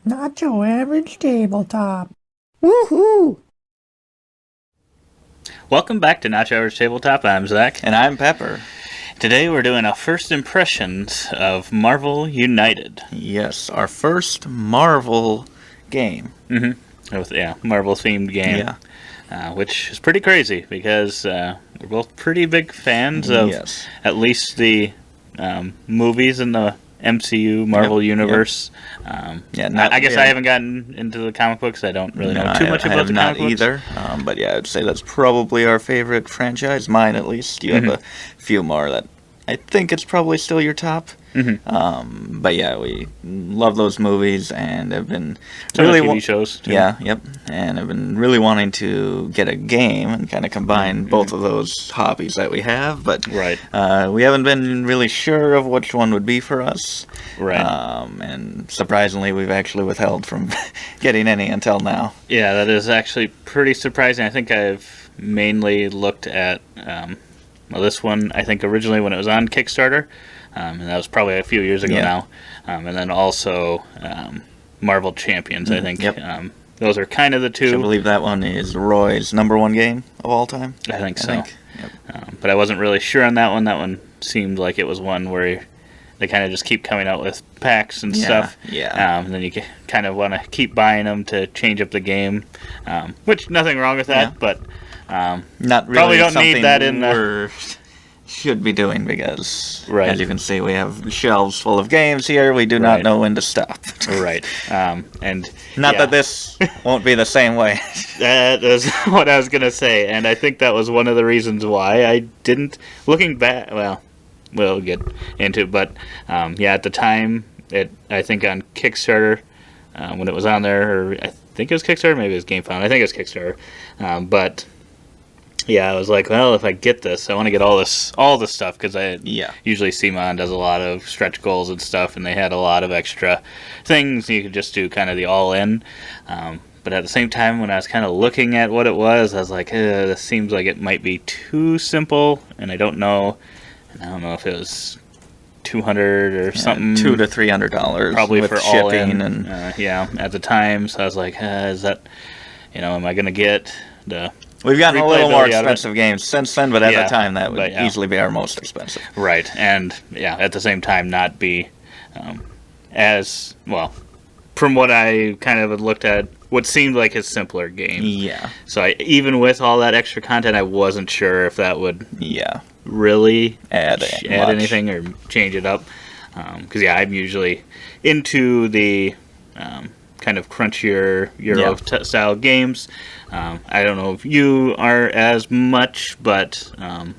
Not your average tabletop. Woohoo! Welcome back to Not Your Average Tabletop. I'm Zach. And I'm Pepper. Today we're doing our first impressions of Marvel United. Yes, our first Marvel game. Marvel-themed game. Yeah. Which is pretty crazy because we're both pretty big fans of at least the movies in the MCU Marvel Universe. I haven't gotten into the comic books. I don't really know too much about the comic books. Either. But yeah, I'd say that's probably our favorite franchise. Mine, at least. You have a few more that I think it's probably still your top. But yeah, we love those movies and have been really TV shows too. And I've been really wanting to get a game and kind of combine both of those hobbies that we have, but we haven't been really sure of which one would be for us. And surprisingly, we've actually withheld from getting any until now. Yeah, that is actually pretty surprising. I think I've mainly looked at this one. I think originally when it was on Kickstarter. And that was probably a few years ago now. And then also Marvel Champions, I think. Those are kind of the two. I believe that one is Roy's number one game of all time. I think so. But I wasn't really sure on that one. That one seemed like it was one where they kind of just keep coming out with packs and stuff. And then you kind of want to keep buying them to change up the game. Which, nothing wrong with that, but not really probably don't need that in the... should be doing because, as you can see, we have shelves full of games here. We do not know when to stop. And not that this won't be the same way. That is what I was gonna say, and I think that was one of the reasons why I didn't. Looking back, well, we'll get into it, but at the time, I think on Kickstarter, when it was on there, or I think it was Kickstarter, maybe it was GameFound. I think it was Kickstarter, but. Yeah, I was like, well, if I get this, I want to get all this stuff because I usually CMON does a lot of stretch goals and stuff, and they had a lot of extra things you could just do, kind of the all-in. But at the same time, when I was kind of looking at what it was, I was like, this seems like it might be too simple, and I don't know if it was $200 or something, $200 to $300, probably with for shipping all in. At the time, so I was like, is that, am I gonna get the We've gotten a little more expensive games since then, but at the time that would easily be our most expensive. Right, and at the same time not be as, well, from what I kind of had looked at, what seemed like a simpler game. Yeah. So even with all that extra content, I wasn't sure if that would really add anything or change it up. Because, I'm usually into the kind of crunchier Euro-style games. I don't know if you are as much, but and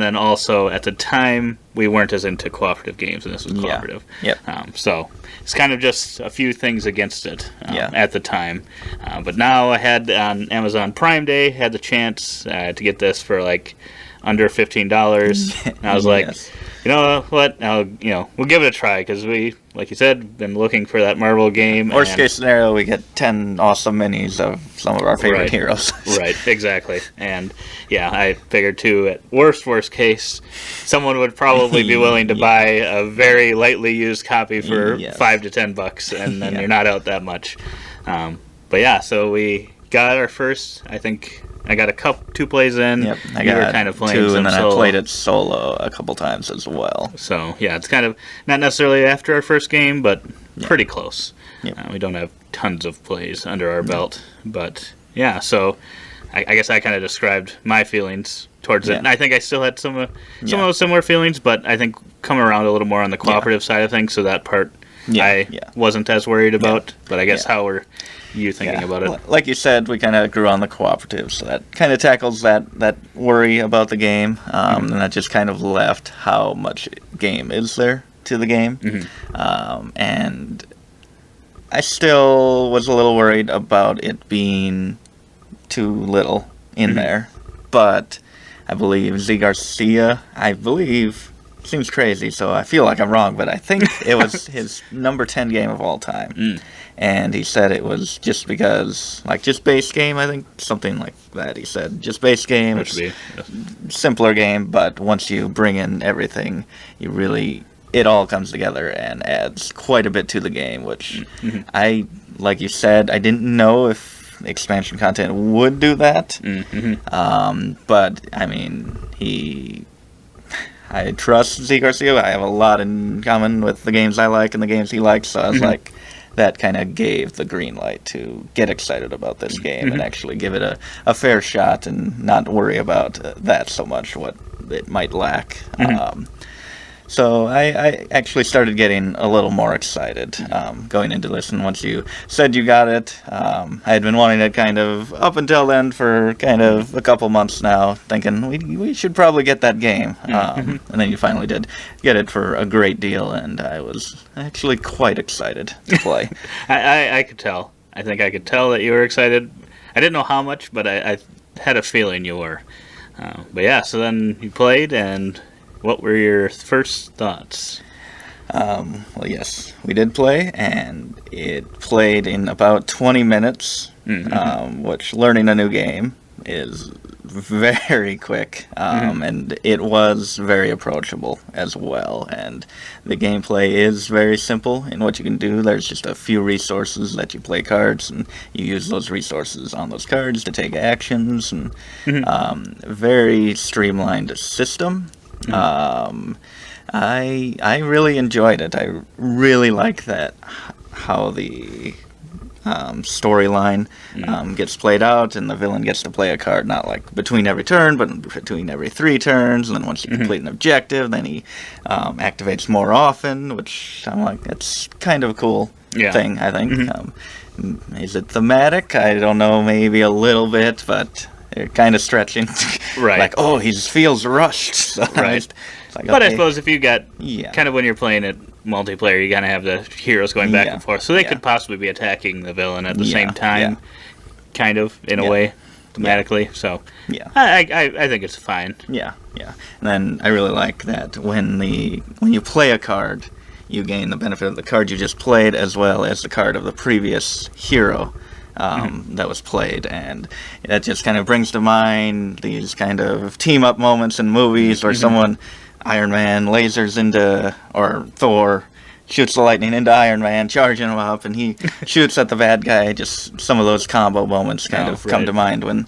then also at the time we weren't as into cooperative games, and this was cooperative. So it's kind of just a few things against it at the time. But now I had on Amazon Prime Day had the chance to get this for like under $15, and I was like. You know what? We'll give it a try because we, like you said, been looking for that Marvel game. Worst case scenario, we get 10 awesome minis of some of our favorite heroes. Right, exactly. And I figured too, at worst case, someone would probably be willing to buy a very lightly used copy for $5 to $10, and then you're not out that much. So we got our first, I think. I got two plays in. I got kind of playing two, and then solo. I played it solo a couple times as well. So, it's kind of not necessarily after our first game, but pretty close. We don't have tons of plays under our belt. But, so I guess I kind of described my feelings towards it. And I think I still had some of those similar feelings, but I think come around a little more on the cooperative side of things, so that part I wasn't as worried about. But I guess how were you thinking about it? Like you said, we kind of grew on the cooperative, so that kind of tackles that worry about the game, and that just kind of left how much game is there to the game. And I still was a little worried about it being too little in there, but I believe Z Garcia, seems crazy, so I feel like I'm wrong, but I think it was his number 10 game of all time. And he said it was just because, just base game, I think, something like that. He said, just base game, it's a simpler game, but once you bring in everything, it all comes together and adds quite a bit to the game, which like you said, I didn't know if expansion content would do that. But I mean, I trust Z Garcia. I have a lot in common with the games I like and the games he likes, so I was like, that kind of gave the green light to get excited about this game and actually give it a fair shot and not worry about that so much, what it might lack. So I actually started getting a little more excited going into this, and once you said you got it, I had been wanting it kind of up until then for kind of a couple months now, thinking we should probably get that game. And then you finally did get it for a great deal, and I was actually quite excited to play. I could tell. I think I could tell that you were excited. I didn't know how much, but I had a feeling you were. But yeah, so then you played, and what were your first thoughts? Well, yes, we did play, and it played in about 20 minutes, which learning a new game is very quick, and it was very approachable as well. And the gameplay is very simple in what you can do. There's just a few resources that you play cards, and you use those resources on those cards to take actions, and very streamlined system. I really enjoyed it. I really like that how the storyline gets played out, and the villain gets to play a card not like between every turn, but between every 3 turns, and then once you complete an objective, then he activates more often, which I'm like, that's kind of a cool thing, I think. Is it thematic? I don't know, maybe a little bit, but they're kind of stretching. Right. Like, oh, he feels rushed. So Right. it's like, But I okay. suppose if you got kind of when you're playing it multiplayer, you kind of have the heroes going back and forth, so they could possibly be attacking the villain at the same time, kind of in a way, thematically. So I think it's fine. Yeah. And then I really like that when you play a card, you gain the benefit of the card you just played as well as the card of the previous hero that was played, and that just kind of brings to mind these kind of team-up moments in movies where someone, Iron Man, lasers into, or Thor shoots the lightning into Iron Man, charging him up, and he shoots at the bad guy. Just some of those combo moments kind of come to mind when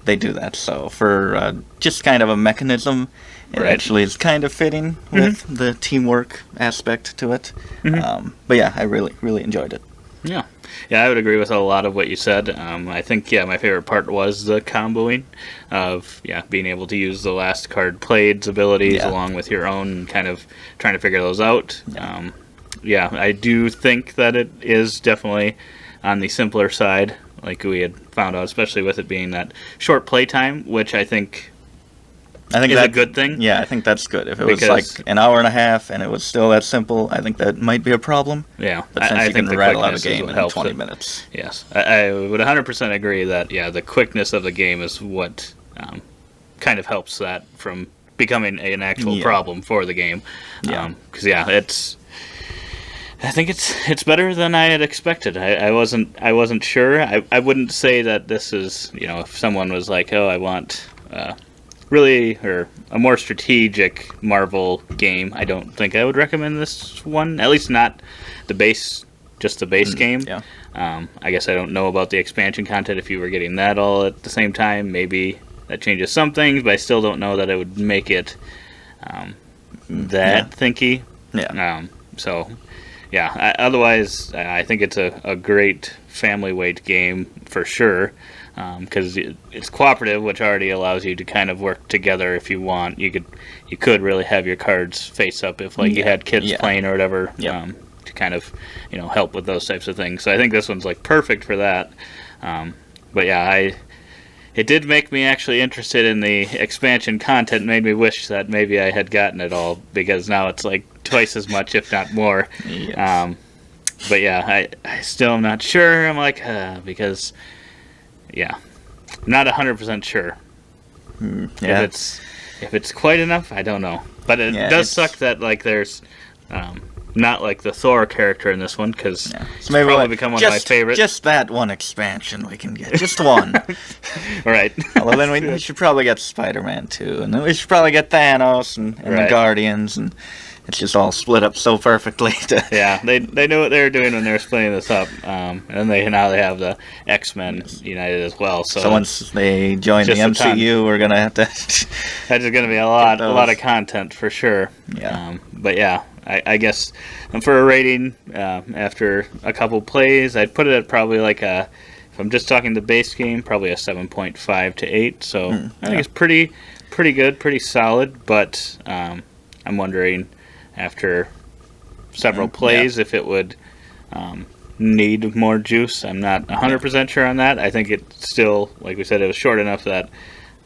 they do that. So for just kind of a mechanism, it actually is kind of fitting with the teamwork aspect to it. But yeah, I really enjoyed it. Yeah, I would agree with a lot of what you said. I think, my favorite part was the comboing of, being able to use the last card played's abilities along with your own, and kind of trying to figure those out. I do think that it is definitely on the simpler side, like we had found out, especially with it being that short playtime, which I think is a good thing. Yeah, I think that's good. If it was like an hour and a half and it was still that simple, I think that might be a problem. Yeah, but since I you think can the rattle out a quickness game is in 20 minutes. Yes, I would 100% agree that the quickness of the game is what kind of helps that from becoming an actual problem for the game. Because I think it's better than I had expected. I wasn't sure. I wouldn't say that this is, if someone was like, oh, I want really, or a more strategic Marvel game, I don't think I would recommend this one. At least not just the base game. Yeah. I guess I don't know about the expansion content. If you were getting that all at the same time, maybe that changes some things, but I still don't know that it would make it that thinky. Otherwise, I think it's a great family weight game for sure. Because it's cooperative, which already allows you to kind of work together if you want. You could really have your cards face up if you had kids playing or whatever, to kind of help with those types of things. So I think this one's perfect for that. It did make me actually interested in the expansion content. Made me wish that maybe I had gotten it all, because now it's twice as much, if not more. Yes. I still am not sure. I'm because. I'm not 100% sure. If it's quite enough, I don't know. But it does suck that there's not like the Thor character in this one, because So it's maybe probably become one of my favorites. Just that one expansion we can get. Just one. Right. Well, then we should probably get Spider-Man too, and then we should probably get Thanos and the Right. Guardians, and it's just all split up so perfectly. Yeah, they knew what they were doing when they were splitting this up, and now they have the X-Men United as well. So once they join the just a ton. MCU, we're gonna have to. that's just going to be a lot those. of content for sure. Yeah. But yeah, I guess for a rating, after a couple plays, I'd put it at probably like a. If I'm just talking the base game, probably a 7.5 to 8. So I think it's pretty good, pretty solid. But I'm wondering, after several plays, if it would need more juice. I'm not 100% sure on that. I think it still, like we said, it was short enough that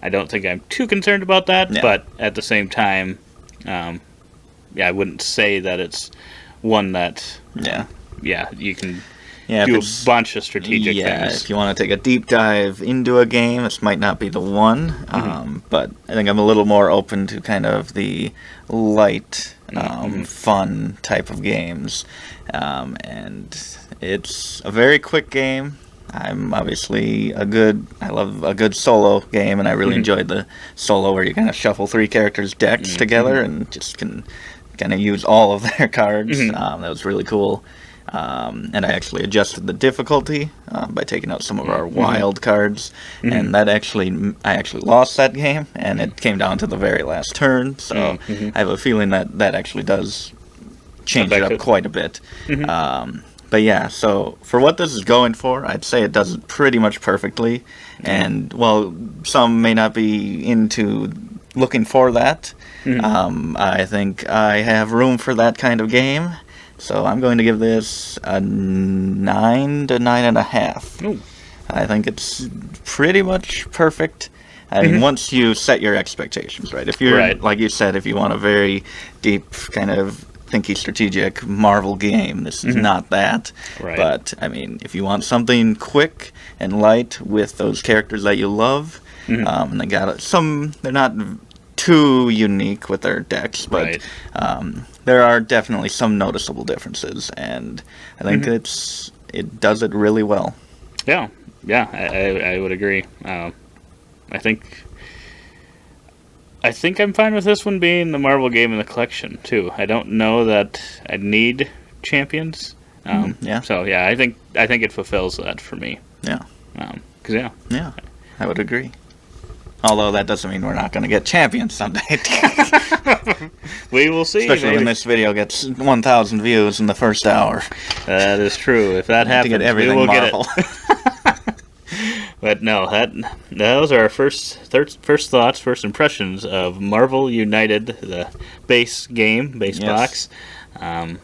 I don't think I'm too concerned about that. Yeah. But at the same time, I wouldn't say that it's one that, you can If do a it's- bunch of strategic if things. you want to take a deep dive into a game, this might not be the one. But I think I'm a little more open to kind of the light, fun type of games. And it's a very quick game. I'm obviously I love a good solo game, and I really enjoyed the solo where you kind of shuffle 3 characters' decks together and just can kind of use all of their cards. That was really cool. And I actually adjusted the difficulty by taking out some of our wild cards, and I actually lost that game, and it came down to the very last turn. So I have a feeling that actually does change it up quite a bit. But yeah, so for what this is going for, I'd say it does it pretty much perfectly. And while some may not be into looking for that, I think I have room for that kind of game. So I'm going to give this a 9 to 9.5. Ooh. I think it's pretty much perfect. I mean, once you set your expectations, right? If you're, Right. like you said, if you want a very deep kind of thinky strategic Marvel game, this is not that. Right. But, I mean, if you want something quick and light with those characters that you love, and they got they're not too unique with their decks, but Right. there are definitely some noticeable differences, and I think it does it really well. Yeah, I would agree. I think I'm fine with this one being the Marvel game in the collection too. I don't know that I need champions. Yeah. So yeah, I think it fulfills that for me. Yeah. 'Cause yeah. Yeah, I would agree. Although that doesn't mean we're not going to get champions someday. We will see. Especially when this video gets 1,000 views in the first hour. That is true. If that To happens, get we everything will Marvel. get it. But no, those are our first thoughts, first impressions of Marvel United, the base game, base Yes. box.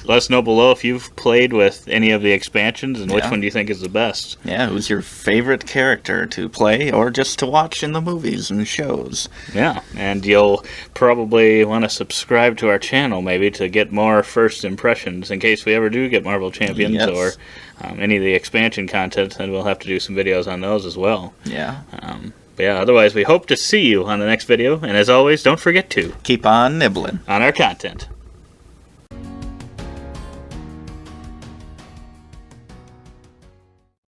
Let us know below if you've played with any of the expansions and which Yeah. one do you think is the best. Yeah, who's your favorite character to play or just to watch in the movies and shows? Yeah, and you'll probably want to subscribe to our channel maybe to get more first impressions in case we ever do get Marvel Champions Yes. or any of the expansion content, and we'll have to do some videos on those as well. Yeah. But yeah, otherwise we hope to see you on the next video, and as always, don't forget to Keep on nibbling. on our content.